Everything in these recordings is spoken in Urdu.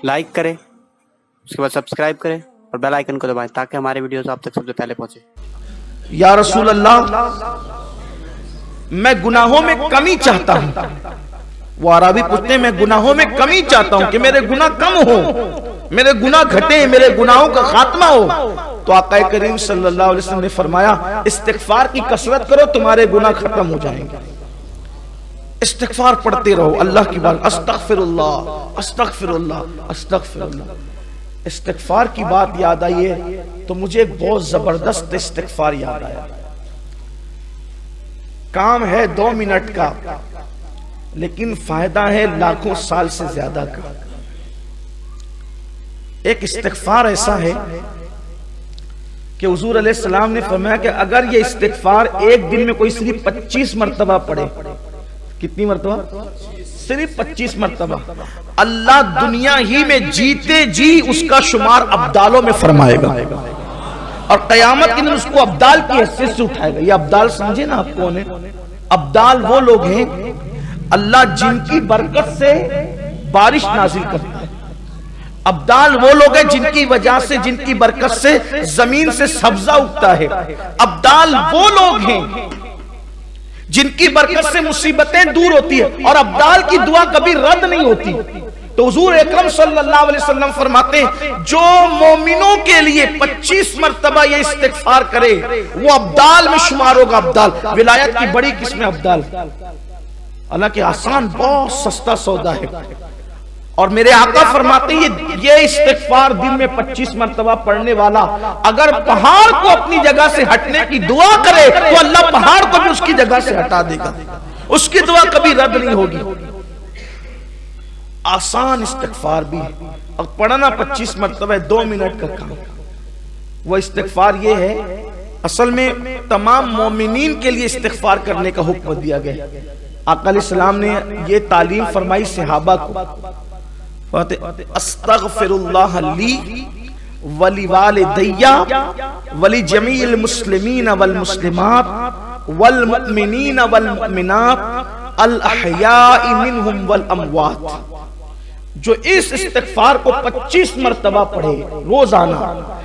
لائک کریں، اس کے بعد سبسکرائب کریں اور بیل آئیکن کو دبائیں تاکہ ہمارے ویڈیوز آپ تک سب سے پہلے پہنچے۔ یا رسول اللہ، میں گناہوں میں کمی چاہتا ہوں۔ وہ عربی پوچھتے ہیں میں گناہوں میں کمی چاہتا ہوں کہ میرے گناہ کم ہو، میرے گناہ گھٹیں، میرے گناہوں کا خاتمہ ہو۔ تو آقا کریم صلی اللہ علیہ وسلم نے فرمایا استغفار کی کثرت کرو، تمہارے گناہ ختم ہو جائیں گے۔ استغفار پڑھتے رہو، اللہ کی بات، استغفر اللہ استغفر اللہ استغفر اللہ۔ استغفار کی بات یاد آئی ہے تو مجھے ایک بہت زبردست استغفار یاد آیا۔ کام ہے 2 منٹ کا لیکن فائدہ ہے لاکھوں سال سے زیادہ کا۔ ایک استغفار ایسا ہے کہ حضور علیہ السلام نے فرمایا کہ اگر یہ استغفار ایک دن میں کوئی صرف 25 مرتبہ پڑھے، کتنی مرتبہ؟ صرف 25 مرتبہ، اللہ دنیا ہی میں جیتے جی اس کا شمار ابدالوں میں فرمائے گا، اور قیامت کے دن اس کو ابدال کی حیثیت سے اٹھائے گا۔ یہ ابدال سمجھے نا آپ کون ہیں؟ ابدال وہ لوگ ہیں اللہ جن کی برکت سے بارش نازل کرتا ہے۔ ابدال وہ لوگ ہیں جن کی وجہ سے، جن کی برکت سے زمین سے سبزہ اگتا ہے۔ ابدال وہ لوگ ہیں جن کی برکت سے مصیبتیں دور ہوتی ہیں، اور ابدال کی دعا کبھی رد نہیں ہوتی۔ تو حضور اکرم صلی اللہ علیہ وسلم فرماتے ہیں جو مومنوں کے لیے 25 مرتبہ یہ استغفار کرے وہ ابدال میں شمار ہوگا۔ ابدال ولایت کی بڑی قسم ہے ابدال، حالانکہ آسان بہت سستا سودا ہے۔ اور میرے آقا فرماتے ہیں یہ استغفار دن میں 25 مرتبہ پڑھنے والا اگر پہاڑ کو اپنی جگہ سے ہٹنے کی دعا کرے تو اللہ پہاڑ کو بھی اس کی جگہ سے ہٹا دے گا، اس کی دعا کبھی رد نہیں ہوگی۔ آسان استغفار بھی ہے، اور پڑھنا 25 مرتبہ 2 منٹ کا کام۔ وہ استغفار یہ ہے، اصل میں تمام مومنین کے لیے استغفار کرنے کا حکم دیا گیا۔ آقا علیہ السلام نے یہ تعلیم فرمائی صحابہ کو، استغفر اللہ لی ولی والدی ولی جمیع المسلمین والمسلمات والمؤمنین والمؤمنات الاحیاء منہم والاموات۔ جو اس استغفار کو 25 مرتبہ پڑھے روزانہ،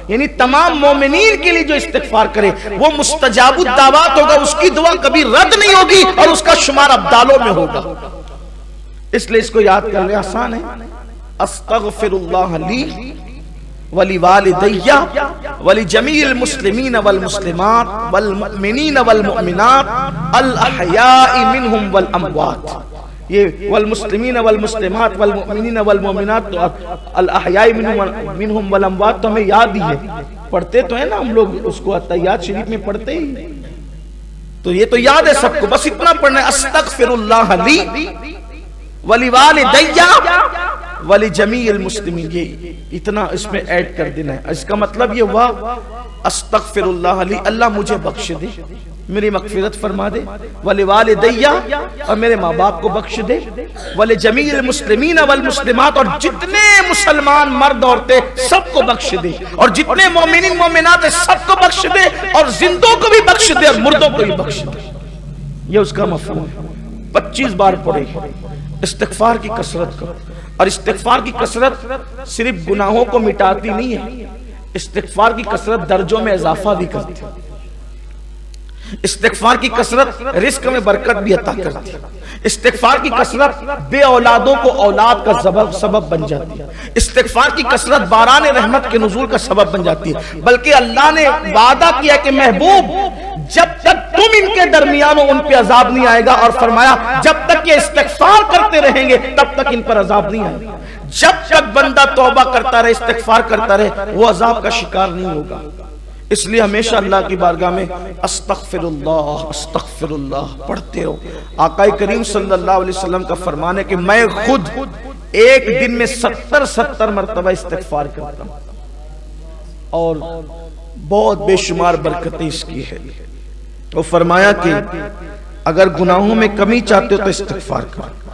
یعنی تمام مومنین کے لیے جو استغفار کرے وہ مستجاب الدعوات ہوگا، اس کی دعا کبھی رد نہیں ہوگی اور اس کا شمار ابدالوں میں ہوگا۔ اس لیے اس کو یاد کرنے آسان ہے، استغفر اللہ لی ولی والدی ولی جمیع المسلمین والمسلمات والمؤمنین والمؤمنات الاحیاء منہم والاموات۔ یہ والمسلمین والمسلمات والمؤمنین والمؤمنات الاحیاء منہم والاموات تو ہمیں یاد ہی ہے، پڑھتے تو ہیں نا ہم لوگ اس کو تحیات شریف میں پڑھتے ہی، تو یہ تو یاد ہے سب کو، بس اتنا پڑھنا ہے استغفر اللہ لی ولی والدی ولی جمیع المسلمین، یہ اتنا اس میں ایڈ کر دینا ہے۔ اس کا مطلب یہ ہوا استغفر اللہ لی، اللہ مجھے بخش دے، میری مغفرت فرما دے، ولی والدی اور میرے ماں باپ کو بخش دے، ولی جمیع المسلمین والمسلمات اور جتنے مسلمان مرد عورتیں سب کو بخش دے، اور جتنے مومنین مومنات ہیں سب کو بخش دے، اور زندوں کو بھی بخش دے اور مردوں کو بھی بخش دے۔ یہ اس کا مفہوم ہے۔ 25 بار پڑھے، استغفار کی کثرت کرو، اور استغفار کی کثرت صرف گناہوں کو مٹاتی نہیں ہے، استغفار کی کثرت درجوں میں اضافہ بھی کرتی ہے۔ استغفار کی کثرت رزق میں برکت بھی عطا کرتی ہے۔ استغفار کی کثرت بے اولادوں کو اولاد کا سبب بن جاتی ہے۔ استغفار کی کثرت باران رحمت کے نزول کا سبب بن جاتی ہے۔ بلکہ اللہ نے وعدہ کیا کہ محبوب جب تک تم ان کے درمیان ہو ان پہ عذاب نہیں آئے گا، اور فرمایا جب تک یہ استغفار کرتے رہیں گے تب تک ان پر عذاب نہیں آئے گا۔ جب تک بندہ توبہ کرتا رہے، استغفار کرتا رہے، وہ عذاب کا شکار نہیں ہوگا۔ اس لیے ہمیشہ اللہ کی بارگاہ میں استغفر اللہ پڑھتے رہو۔ آقا کریم صلی اللہ علیہ وسلم کا فرمان ہے کہ میں خود ایک دن میں 70 مرتبہ استغفار کرتا ہوں، اور بہت بے شمار برکتیں اس کی ہے۔ تو فرمایا کہ اگر گناہوں میں کمی چاہتے ہو تو استغفار کرو۔